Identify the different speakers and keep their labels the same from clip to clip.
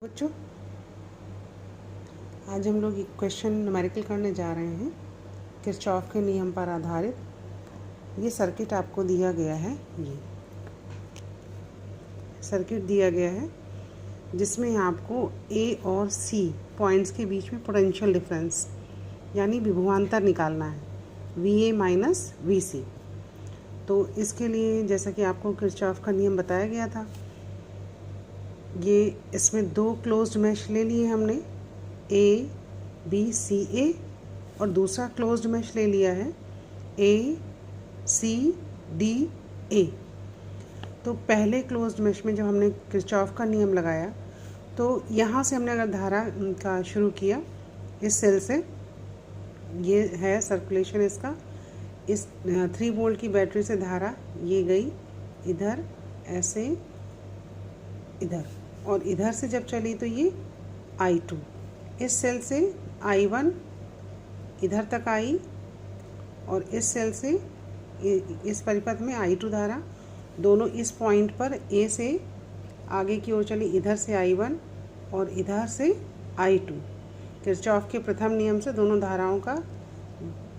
Speaker 1: बच्चों, आज हम लोग एक क्वेश्चन न्यूमेरिकल करने जा रहे हैं किरचॉफ के नियम पर आधारित। ये सर्किट आपको दिया गया है। ये सर्किट दिया गया है जिसमें आपको ए और सी पॉइंट्स के बीच में पोटेंशियल डिफरेंस यानी विभवांतर निकालना है, वी ए माइनस वी सी। तो इसके लिए जैसा कि आपको किरचॉफ का नियम बताया गया था, ये इसमें दो क्लोज्ड मैश ले लिए हमने, ए बी सी ए, और दूसरा क्लोज्ड मैश ले लिया है ए सी डी ए। तो पहले क्लोज्ड मैश में जब हमने किरचॉफ का नियम लगाया तो यहाँ से हमने अगर धारा का शुरू किया इस सेल से, ये है सर्कुलेशन इसका, इस 3 वोल्ट की बैटरी से धारा ये गई इधर ऐसे इधर, और इधर से जब चली तो ये I2 इस सेल से I1 इधर तक आई, और इस सेल से इस परिपथ में I2 धारा दोनों इस पॉइंट पर A से आगे की ओर चली, इधर से I1 और इधर से I2। किरचॉफ के प्रथम नियम से दोनों धाराओं का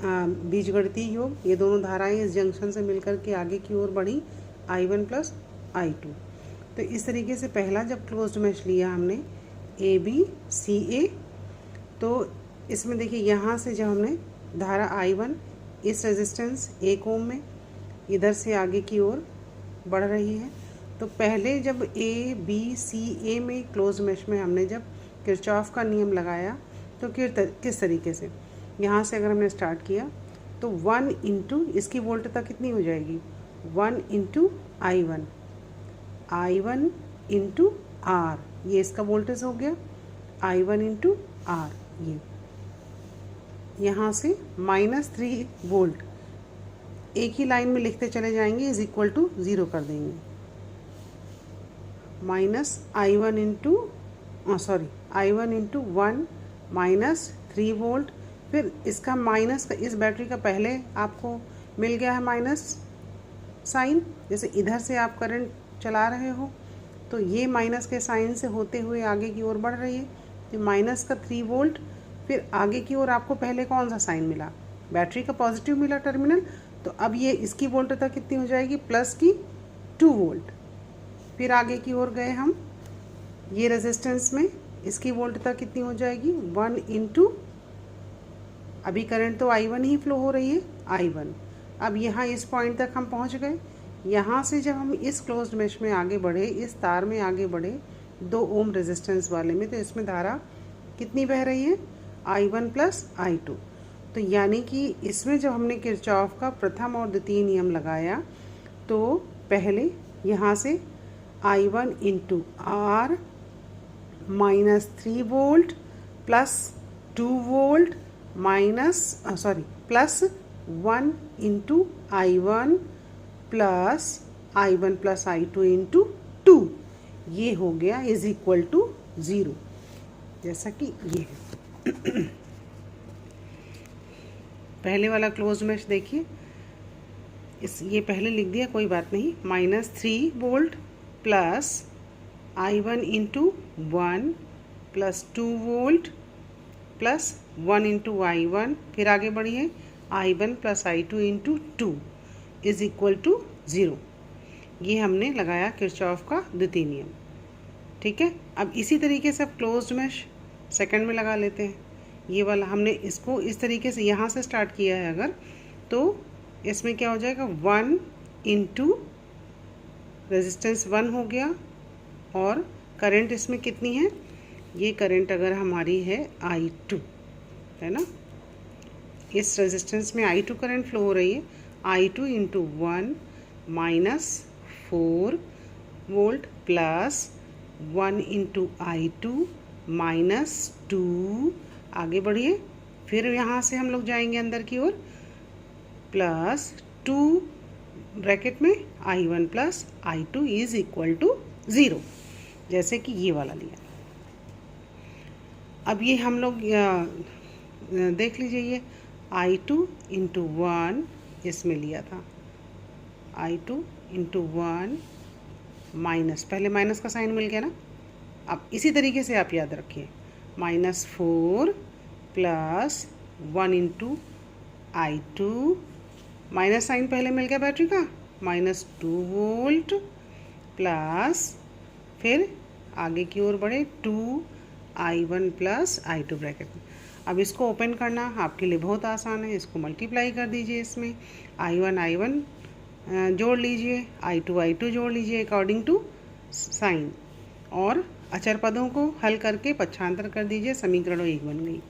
Speaker 1: बीजगणितीय योग, ये दोनों धाराएं इस जंक्शन से मिलकर के आगे की ओर बढ़ी I1 प्लस I2। तो इस तरीके से पहला जब क्लोज्ड मैश लिया हमने ए बी सी ए, तो इसमें देखिए यहाँ से जब हमने धारा I1 इस रेजिस्टेंस 1 ओम में इधर से आगे की ओर बढ़ रही है, तो पहले जब ए बी सी ए में क्लोज मैश में हमने जब किरचॉफ का नियम लगाया तो किस तरीके से, यहाँ से अगर हमने स्टार्ट किया तो 1 इंटू इसकी वोल्टता कितनी हो जाएगी, 1 इंटू I1 इंटू आर, ये इसका वोल्टेज हो गया I1 इंटू आर। ये यहाँ से -3 वोल्ट एक ही लाइन में लिखते चले जाएंगे, इज इक्वल टू 0 कर देंगे, -I1 into I1 into 1 -3 volt. फिर इसका माइनस का, इस बैटरी का पहले आपको मिल गया है माइनस साइन, जैसे इधर से आप करंट चला रहे हो तो ये माइनस के साइन से होते हुए आगे की ओर बढ़ रही है, तो माइनस का 3 वोल्ट। फिर आगे की ओर आपको पहले कौन सा साइन मिला, बैटरी का पॉजिटिव मिला टर्मिनल, तो अब ये इसकी वोल्टता कितनी हो जाएगी, प्लस की 2 वोल्ट। फिर आगे की ओर गए हम, ये रेजिस्टेंस में इसकी वोल्टता कितनी हो जाएगी, 1 इंटू, अभी करंट तो I1 ही फ्लो हो रही है I1। अब यहाँ इस पॉइंट तक हम पहुँच गए, यहाँ से जब हम इस क्लोज्ड मैश में आगे बढ़े, इस तार में आगे बढ़े 2 ओम रेजिस्टेंस वाले में, तो इसमें धारा कितनी बह रही है, I1 प्लस I2। तो यानी कि इसमें जब हमने किरचॉफ का प्रथम और द्वितीय नियम लगाया तो पहले यहाँ से I1 into R -3 volt plus 2 volt plus 1 into I1 plus I2 into 2, ये हो गया इज इक्वल टू 0, जैसा कि ये है। पहले वाला क्लोज मैश देखिए, ये पहले लिख दिया, कोई बात नहीं, -3 volt plus I1 into 1 plus 2 volt plus 1 into I1, फिर आगे बढ़िए I1 plus I2 into 2 is equal to 0। ये हमने लगाया किरचॉफ का द्वितीय नियम, ठीक है। अब इसी तरीके से अब क्लोज्ड मैश सेकंड में लगा लेते हैं। ये वाला हमने इसको इस तरीके से यहाँ से स्टार्ट किया है अगर, तो इसमें क्या हो जाएगा, 1 इंटू रेजिस्टेंस 1 हो गया, और करंट इसमें कितनी है, ये करंट अगर हमारी है I2 है ना, इस रेजिस्टेंस में I2 करंट फ्लो हो रही है, I2 into 1 -4 volt plus 1 into I2 -2, आगे बढ़िए, फिर यहाँ से हम लोग जाएंगे अंदर की ओर, प्लस 2 ब्रैकेट में I1 plus I2 is equal to 0, जैसे कि ये वाला लिया। अब ये हम लोग देख लीजिए, ये I2 इंटू 1 इसमें लिया था, I2 इंटू 1 माइनस, पहले माइनस का साइन मिल गया ना, अब इसी तरीके से आप याद रखिए, -4 plus 1 into I2, minus sign पहले मिल गया बैटरी का, -2 वोल्ट प्लस फिर आगे की ओर बढ़े 2I1 प्लस I2 ब्रैकेट में। अब इसको ओपन करना आपके लिए बहुत आसान है, इसको मल्टीप्लाई कर दीजिए, इसमें I1 जोड़ लीजिए, I2 जोड़ लीजिए अकॉर्डिंग टू साइन, और अचर पदों को हल करके पक्षांतर कर दीजिए, समीकरण 1 बन गई।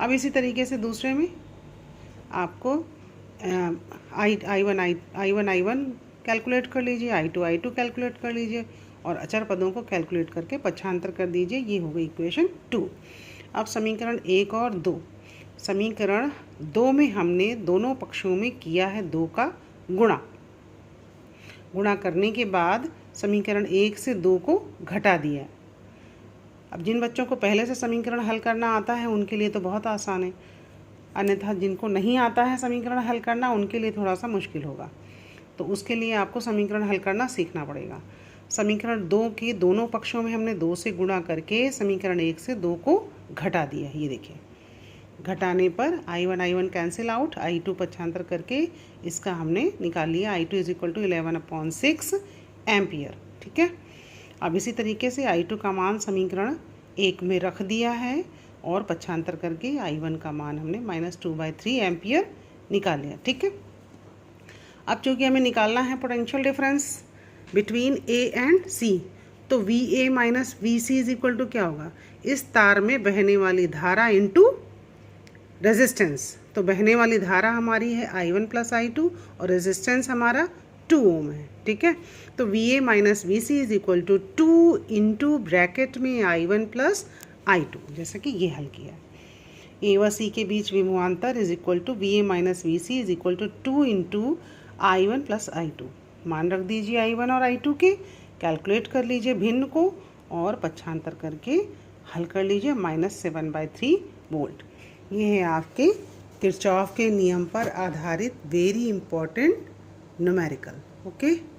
Speaker 1: अब इसी तरीके से दूसरे में आपको I1 कैलकुलेट कर लीजिए, I2 कैलकुलेट कर लीजिए और अचर पदों को कैलकुलेट करके पक्षांतर कर दीजिए। ये हो गई इक्वेशन 2। अब समीकरण 1 और 2, समीकरण 2 में हमने दोनों पक्षों में किया है 2 का गुणा करने के बाद समीकरण 1 से 2 को घटा दिया। अब जिन बच्चों को पहले से समीकरण हल करना आता है उनके लिए तो बहुत आसान है, अन्यथा जिनको नहीं आता है समीकरण हल करना उनके लिए थोड़ा सा मुश्किल होगा। तो उसके लिए आपको समीकरण हल करना सीखना पड़ेगा। समीकरण 2 के दोनों पक्षों में हमने 2 से गुणा करके समीकरण 1 से 2 को घटा दिया। ये देखिए, घटाने पर I1 कैंसिल आउट, I2 पक्षांतर करके इसका हमने निकाल लिया I2 = 11/6 एम्पियर। ठीक है। अब इसी तरीके से I2 का मान समीकरण 1 में रख दिया है और पक्षांतर करके I1 का मान हमने -2/3 एम्पियर निकाल लिया। ठीक है। अब चूँकि हमें निकालना है potential difference between A and C, तो VA माइनस VC = क्या होगा, इस तार में बहने वाली धारा इंटू रेजिस्टेंस। तो बहने वाली धारा हमारी है I1 + I2 और रेजिस्टेंस हमारा 2 ओम है। ठीक है। तो VA minus VC = 2 into bracket में I1 + I2, जैसा कि ये हल किया। A व C के बीच विभवांतर VA minus VC = 2 into I1 + I2। मान रख दीजिए I1 और I2 के, कैलकुलेट कर लीजिए भिन्न को और पक्षांतर करके हल कर लीजिए, -7/3 वोल्ट। ये है आपके किरचॉफ के नियम पर आधारित वेरी इंपॉर्टेंट न्यूमेरिकल। ओके।